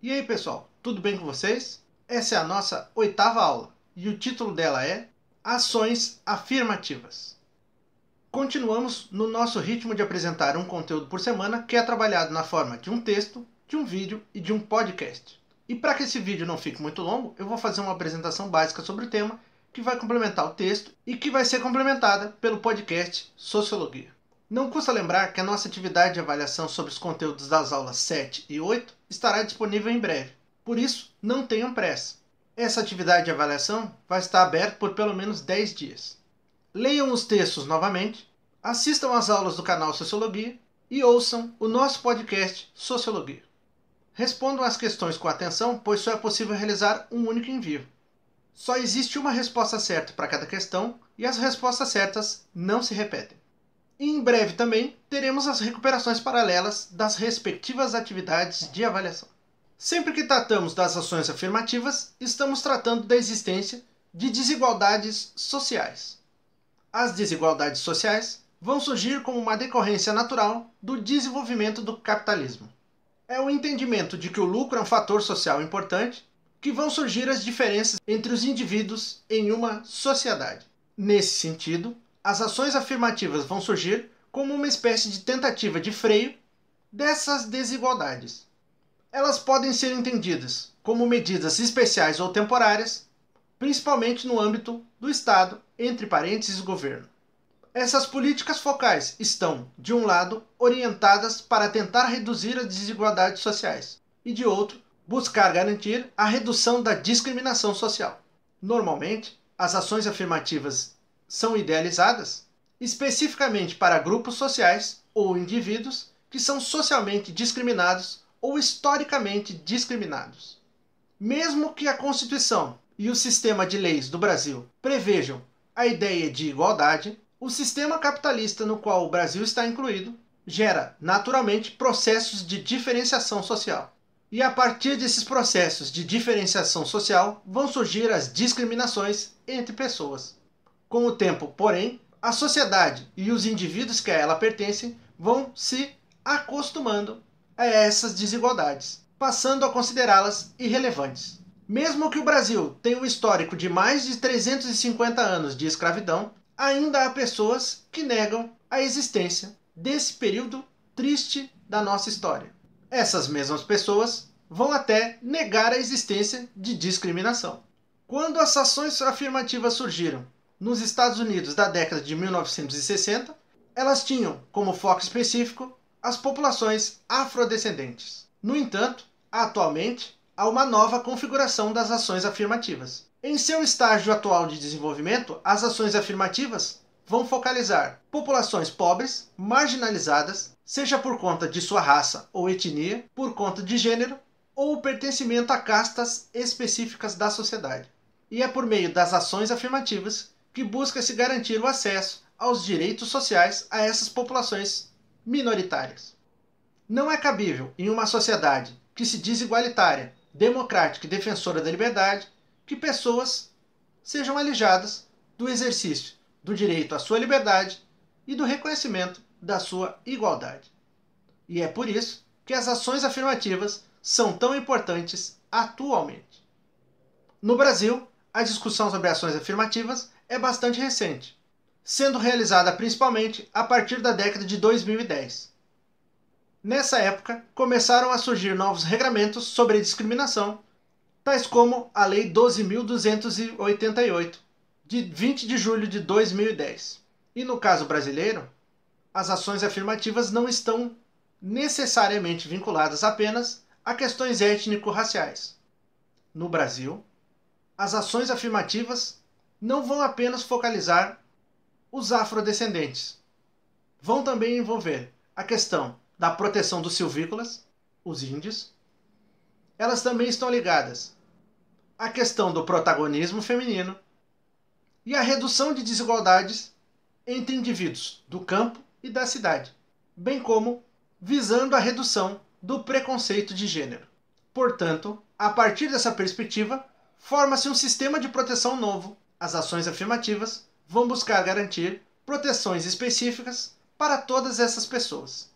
E aí pessoal, tudo bem com vocês? Essa é a nossa 8ª aula e o título dela é Ações Afirmativas. Continuamos no nosso ritmo de apresentar um conteúdo por semana que é trabalhado na forma de um texto, de um vídeo e de um podcast. E para que esse vídeo não fique muito longo, eu vou fazer uma apresentação básica sobre o tema que vai complementar o texto e que vai ser complementada pelo podcast Sociologia. Não custa lembrar que a nossa atividade de avaliação sobre os conteúdos das aulas 7 e 8 estará disponível em breve. Por isso, não tenham pressa. Essa atividade de avaliação vai estar aberta por pelo menos 10 dias. Leiam os textos novamente, assistam às aulas do canal Sociologia e ouçam o nosso podcast Sociologia. Respondam às questões com atenção, pois só é possível realizar um único envio. Só existe uma resposta certa para cada questão e as respostas certas não se repetem. E em breve também teremos as recuperações paralelas das respectivas atividades de avaliação. Sempre que tratamos das ações afirmativas, estamos tratando da existência de desigualdades sociais. As desigualdades sociais vão surgir como uma decorrência natural do desenvolvimento do capitalismo. É o entendimento de que o lucro é um fator social importante que vão surgir as diferenças entre os indivíduos em uma sociedade. Nesse sentido, as ações afirmativas vão surgir como uma espécie de tentativa de freio dessas desigualdades. Elas podem ser entendidas como medidas especiais ou temporárias, principalmente no âmbito do Estado, entre parênteses, governo. Essas políticas focais estão, de um lado, orientadas para tentar reduzir as desigualdades sociais, e de outro, buscar garantir a redução da discriminação social. Normalmente, as ações afirmativas são idealizadas especificamente para grupos sociais ou indivíduos que são socialmente discriminados ou historicamente discriminados. Mesmo que a Constituição e o sistema de leis do Brasil prevejam a ideia de igualdade, o sistema capitalista no qual o Brasil está incluído gera naturalmente processos de diferenciação social. E a partir desses processos de diferenciação social vão surgir as discriminações entre pessoas. Com o tempo, porém, a sociedade e os indivíduos que a ela pertencem vão se acostumando a essas desigualdades, passando a considerá-las irrelevantes. Mesmo que o Brasil tenha um histórico de mais de 350 anos de escravidão, ainda há pessoas que negam a existência desse período triste da nossa história. Essas mesmas pessoas vão até negar a existência de discriminação. Quando as ações afirmativas surgiram nos Estados Unidos da década de 1960, elas tinham como foco específico as populações afrodescendentes. No entanto, atualmente, há uma nova configuração das ações afirmativas. Em seu estágio atual de desenvolvimento, as ações afirmativas vão focalizar populações pobres, marginalizadas, seja por conta de sua raça ou etnia, por conta de gênero ou pertencimento a castas específicas da sociedade. E é por meio das ações afirmativas que busca-se garantir o acesso aos direitos sociais a essas populações minoritárias. Não é cabível, em uma sociedade que se diz igualitária, democrática e defensora da liberdade, que pessoas sejam alijadas do exercício do direito à sua liberdade e do reconhecimento da sua igualdade. E é por isso que as ações afirmativas são tão importantes atualmente. No Brasil, a discussão sobre ações afirmativas é bastante recente, sendo realizada principalmente a partir da década de 2010. Nessa época, começaram a surgir novos regramentos sobre a discriminação, tais como a Lei 12.288, de 20 de julho de 2010. E no caso brasileiro, as ações afirmativas não estão necessariamente vinculadas apenas a questões étnico-raciais. No Brasil, as ações afirmativas não vão apenas focalizar os afrodescendentes. Vão também envolver a questão da proteção dos silvícolas, os índios. Elas também estão ligadas à questão do protagonismo feminino e à redução de desigualdades entre indivíduos do campo e da cidade, bem como visando a redução do preconceito de gênero. Portanto, a partir dessa perspectiva, forma-se um sistema de proteção novo. As ações afirmativas vão buscar garantir proteções específicas para todas essas pessoas.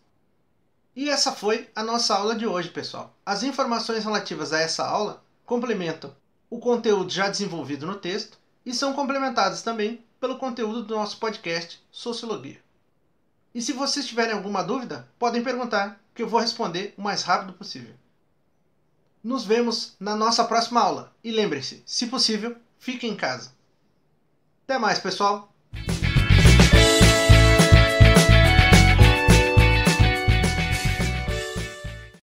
E essa foi a nossa aula de hoje, pessoal. As informações relativas a essa aula complementam o conteúdo já desenvolvido no texto e são complementadas também pelo conteúdo do nosso podcast Sociologia. E se vocês tiverem alguma dúvida, podem perguntar, que eu vou responder o mais rápido possível. Nos vemos na nossa próxima aula. E lembrem-se, se possível, fiquem em casa. Até mais, pessoal!